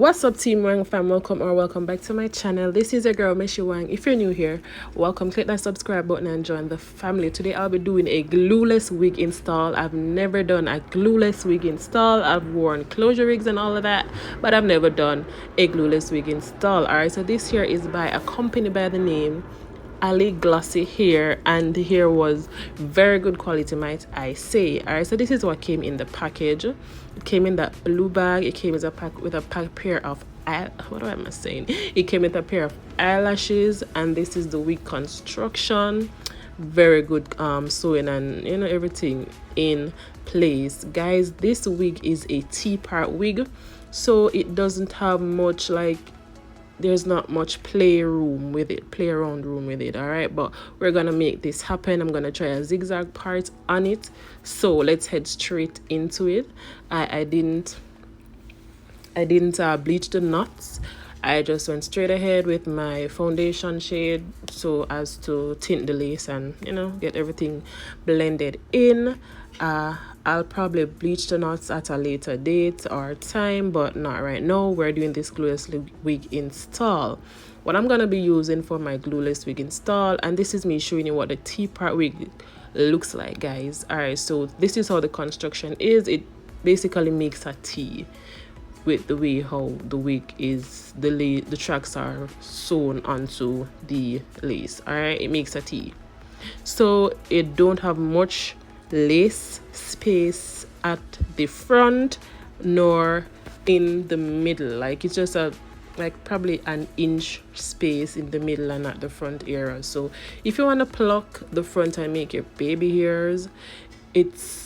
What's up, Team Wang fam? Welcome back to my channel. This is your girl Mishi Wang. If you're new here, welcome. Click that subscribe button and join the family. Today I'll be doing a glueless wig install. I've never done a glueless wig install. I've worn closure wigs and all of that, but I've never done a glueless wig install. Alright, so this here is by a company by the name Aliglossy hair, and the hair was very good quality, might I say. All right, so this is what came in the package. It came in that blue bag. It came with a pair of what am I saying? It came with a pair of eyelashes, and this is the wig construction. Very good sewing and everything in place, guys. This wig is a T-part wig, so it doesn't have much, like, there's not much play around room with it. All right, but we're gonna make this happen. I'm gonna try a zigzag part on it, so let's head straight into it. I didn't bleach the knots. I just went straight ahead with my foundation shade so as to tint the lace and get everything blended in. I'll probably bleach the knots at a later date or time, but not right now. We're doing this glueless wig install. What I'm gonna be using for my glueless wig install, and this is me showing you what the T-part wig looks like, guys. All right, so this is how the construction is. It basically makes a T with the way how the wig is, the tracks are sewn onto the lace. All right, it makes a T. So it don't have much lace space at the front nor in the middle. Like, it's just probably an inch space in the middle and at the front area. So if you want to pluck the front and make your baby hairs,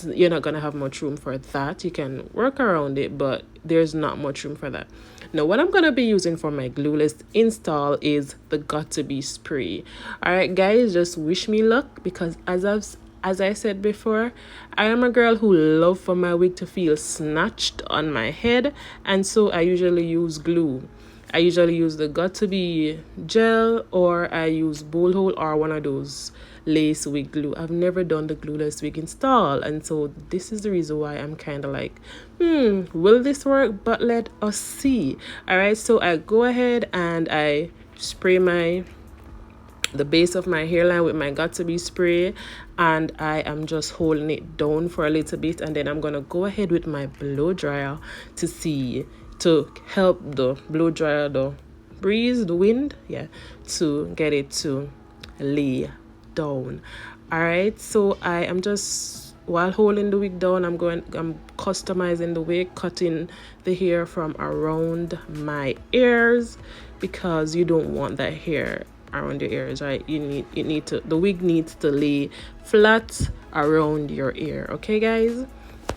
you're not gonna have much room for that. You can work around it, but there's not much room for that. Now, what I'm gonna be using for my glueless install is the Got2b spray. All right, guys, just wish me luck, because as I said before, I am a girl who love for my wig to feel snatched on my head, and so I usually use glue. I usually use the Got2b gel, or I use bowl hole or one of those lace wig glue. I've never done the glueless wig install, and so this is the reason why I'm kind of like, will this work? But let us see. All right, so I go ahead and I spray the base of my hairline with my Got2b spray, and I am just holding it down for a little bit, and then I'm gonna go ahead with my blow dryer to help the blow dryer, the breeze, the wind, to get it to lay down. All right, so I am just, while holding the wig down, I'm customizing the wig, cutting the hair from around my ears, because you don't want that hair around your ears, right? The wig needs to lay flat around your ear. Okay, guys,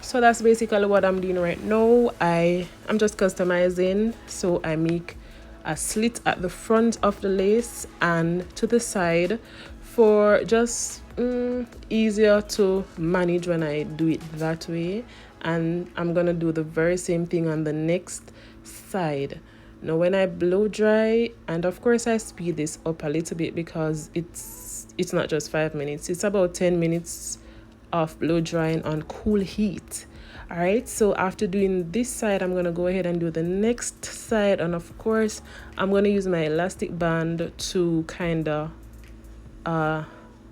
so that's basically what I'm doing right now. I'm just customizing, so I make a slit at the front of the lace and to the side for just easier to manage when I do it that way. And I'm gonna do the very same thing on the next side. Now, when I blow dry, and of course I speed this up a little bit because it's not just 5 minutes, it's about 10 minutes of blow drying on cool heat. All right, so after doing this side, I'm gonna go ahead and do the next side, and of course I'm gonna use my elastic band to kind of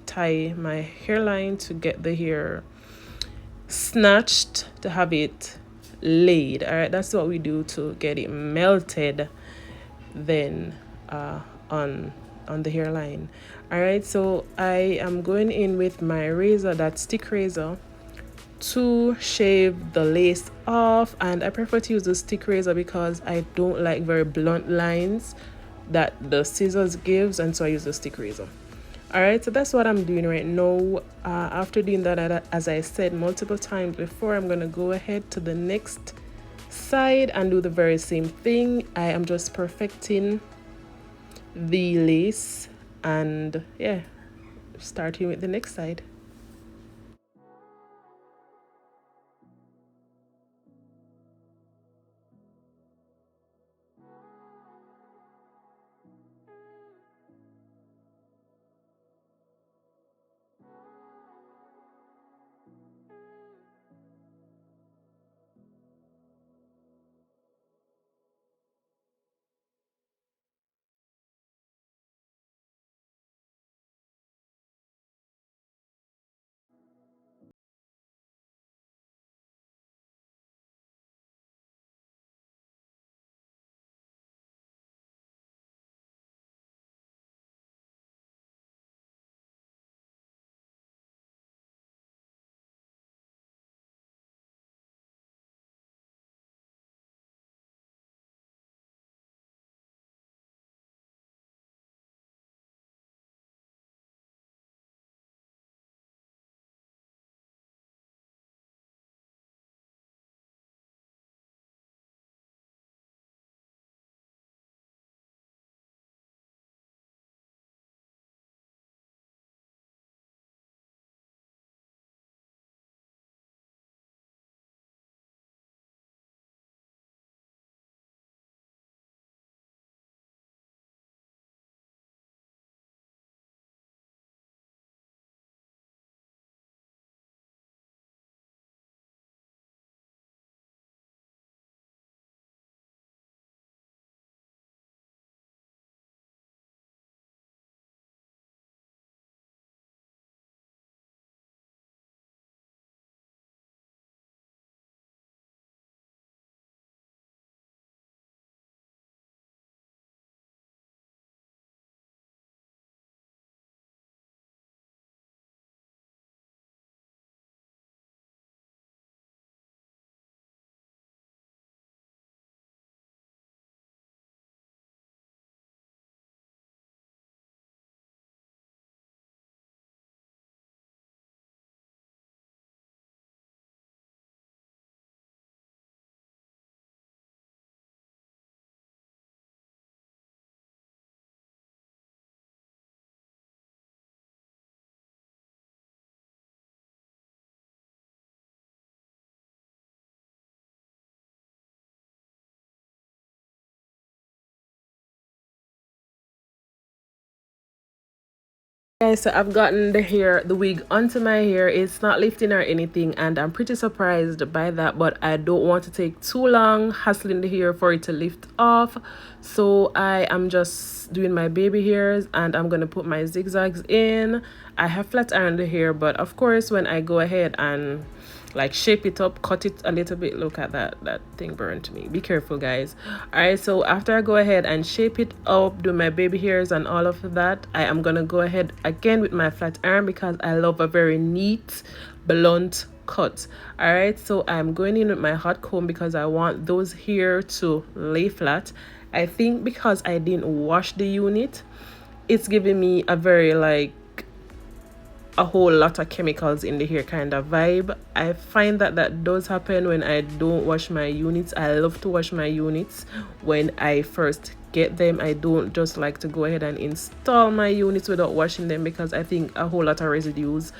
tie my hairline to get the hair snatched, to have it laid. All right, that's what we do to get it melted then on the hairline. All right, so I am going in with my razor, that stick razor, to shave the lace off, and I prefer to use the stick razor because I don't like very blunt lines that the scissors gives, and so I use the stick razor. All right, so that's what I'm doing right now. After doing that, as I said multiple times before, I'm gonna go ahead to the next side and do the very same thing. I am just perfecting the lace, and starting with the next side. Guys, so I've gotten the wig onto my hair. It's not lifting or anything, and I'm pretty surprised by that, but I don't want to take too long hassling the hair for it to lift off. So I am just doing my baby hairs, and I'm gonna put my zigzags in. I have flat ironed the hair, but of course when I go ahead and like shape it up, cut it a little bit, look at that thing burned to me. Be careful, guys. All right, so after I go ahead and shape it up, do my baby hairs and all of that, I am gonna go ahead again with my flat iron because I love a very neat blunt cut. All right, so I'm going in with my hot comb because I want those hair to lay flat. I think because I didn't wash the unit, it's giving me a very like a whole lot of chemicals in the hair kind of vibe. I find that does happen when I don't wash my units. I love to wash my units when I first get them. I don't just like to go ahead and install my units without washing them because I think a whole lot of residues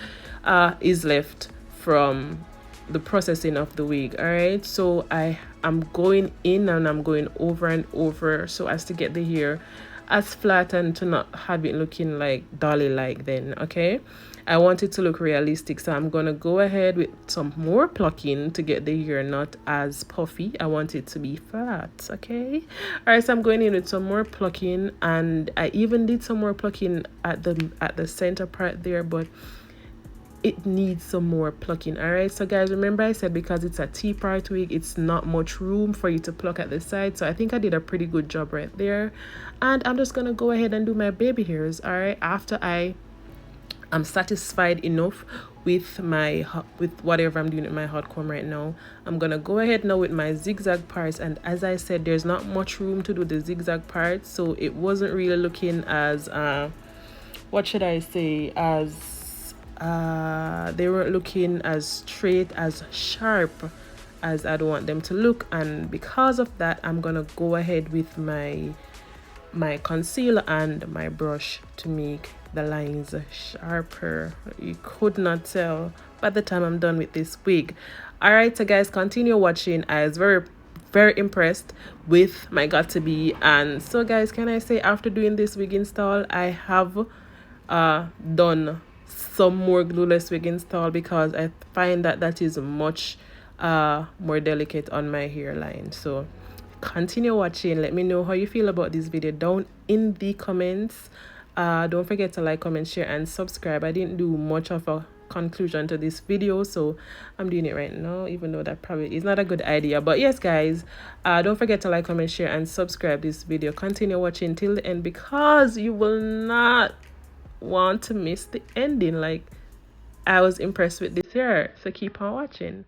is left from the processing of the wig. All right, so I am going in and I'm going over and over so as to get the hair as flat and to not have it looking like dolly like. Then okay, I want it to look realistic, so I'm gonna go ahead with some more plucking to get the hair not as puffy. I want it to be flat. Okay, all right, so I'm going in with some more plucking, and I even did some more plucking at the center part there, but it needs some more plucking. All right, so guys, remember I said because it's a T-part wig, it's not much room for you to pluck at the side, so I think I did a pretty good job right there. And I'm just gonna go ahead and do my baby hairs. All right, after I'm satisfied enough with whatever I'm doing with my hot comb right now, I'm gonna go ahead now with my zigzag parts. And as I said, there's not much room to do the zigzag parts, so it wasn't really looking as what should I say, as they weren't looking as straight, as sharp as I'd want them to look. And because of that, I'm gonna go ahead with my concealer and my brush to make the lines sharper. You could not tell by the time I'm done with this wig. All right, so guys, continue watching. I was very impressed with my got to be. And so guys, can I say after doing this wig install, I have done some more glueless wig install because I find that is much more delicate on my hairline. So continue watching. Let me know how you feel about this video down in the comments. Don't forget to like, comment, share, and subscribe. I didn't do much of a conclusion to this video, so I'm doing it right now, even though that probably is not a good idea. But yes guys, don't forget to like, comment, share, and subscribe this video. Continue watching till the end because you will not want to miss the ending. Like, I was impressed with this hair, so keep on watching.